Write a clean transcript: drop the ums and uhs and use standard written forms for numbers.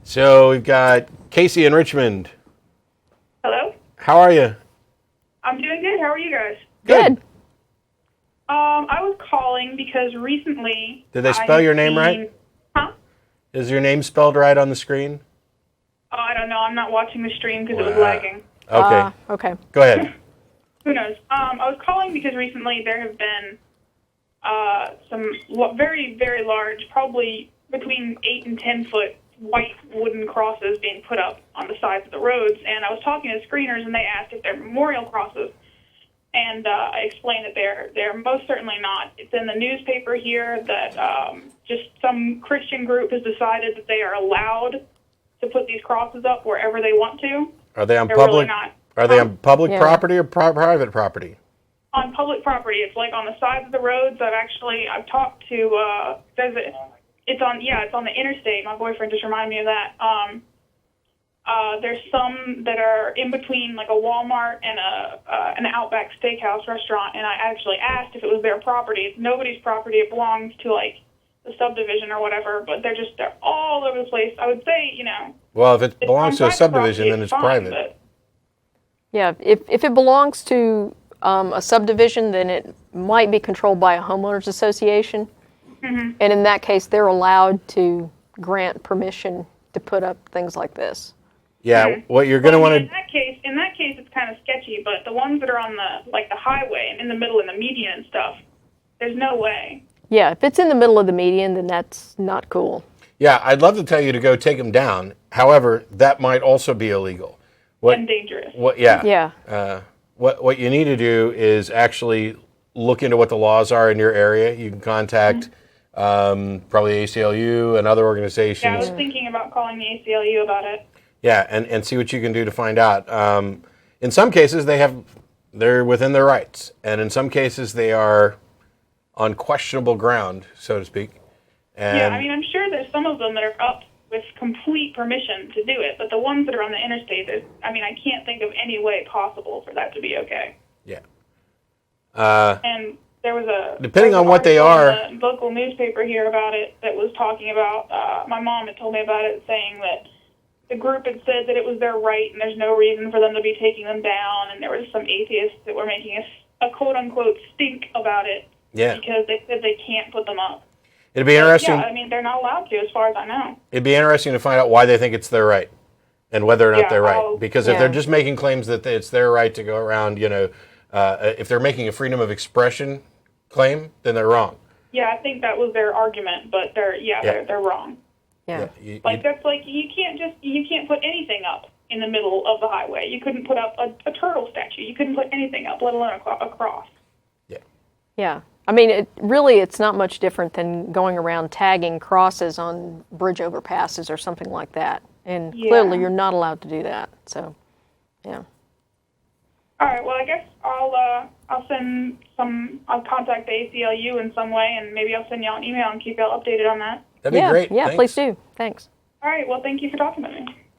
So we've got Casey in Richmond. Hello? How are you? I'm doing good. How are you guys? Good. I was calling because recently... Did they spell your name right? Huh? Is your name spelled right on the screen? Oh, I don't know. I'm not watching the stream because it was lagging. Okay. Okay. Go ahead. Who knows? I was calling because recently there have been some very, very large, probably between 8 and 10 foot white wooden crosses being put up on the sides of the roads. And I was talking to screeners, and they asked if they're memorial crosses. And I explained that they're most certainly not. It's in the newspaper here that just some Christian group has decided that they are allowed to put these crosses up wherever they want to. Are they on They're public? really not. Are they on public Yeah. property or private property? On public property. It's like on the sides of the roads. I've talked to it's on the interstate. My boyfriend just reminded me of that. There's some that are in between like a Walmart and an Outback Steakhouse restaurant, and I actually asked if it was their property. It's nobody's property. It belongs to like the subdivision or whatever, but they're all over the place. I would say, Well, if it belongs to a private subdivision, property, then it's fine, private. but- Yeah, if it belongs to a subdivision, then it might be controlled by a homeowners association. Mm-hmm. And in that case, they're allowed to grant permission to put up things like this. Yeah, what you're going to Well, want in that case, it's kind of sketchy. But the ones that are on the highway and in the middle and the median and stuff, there's no way. Yeah, if it's in the middle of the median, then that's not cool. Yeah, I'd love to tell you to go take them down. However, that might also be illegal. And dangerous. Yeah. What you need to do is actually look into what the laws are in your area. You can contact probably ACLU and other organizations. Yeah, I was thinking about calling the ACLU about it. Yeah, and see what you can do to find out. In some cases, they're within their rights, and in some cases, they are on questionable ground, so to speak. And Yeah, I mean, I'm sure there's some of them that are up with complete permission to do it, but the ones that are on the interstate, I can't think of any way possible for that to be okay. yeah. And there was Depending on what they article are. in the local newspaper here about it that was talking about, my mom had told me about it, saying that the group had said that it was their right and there's no reason for them to be taking them down, and there was some atheists that were making a quote-unquote stink about it because they said they can't put them up. It'd be interesting. Yeah, I mean, they're not allowed to as far as I know. It'd be interesting to find out why they think it's their right and whether or not they're right. Because if they're just making claims that it's their right to go around, if they're making a freedom of expression claim, then they're wrong. Yeah, I think that was their argument, but they're wrong. Yeah. That's like you can't put anything up in the middle of the highway. You couldn't put up a turtle statue. You couldn't put anything up, let alone a cross. Yeah. Yeah. I mean, it's not much different than going around tagging crosses on bridge overpasses or something like that. And clearly you're not allowed to do that. So, yeah. All right, well, I guess I'll contact the ACLU in some way, and maybe I'll send y'all an email and keep y'all updated on that. That'd be great. Yeah, Thanks. please do. Thanks. All right, well, thank you for talking to me.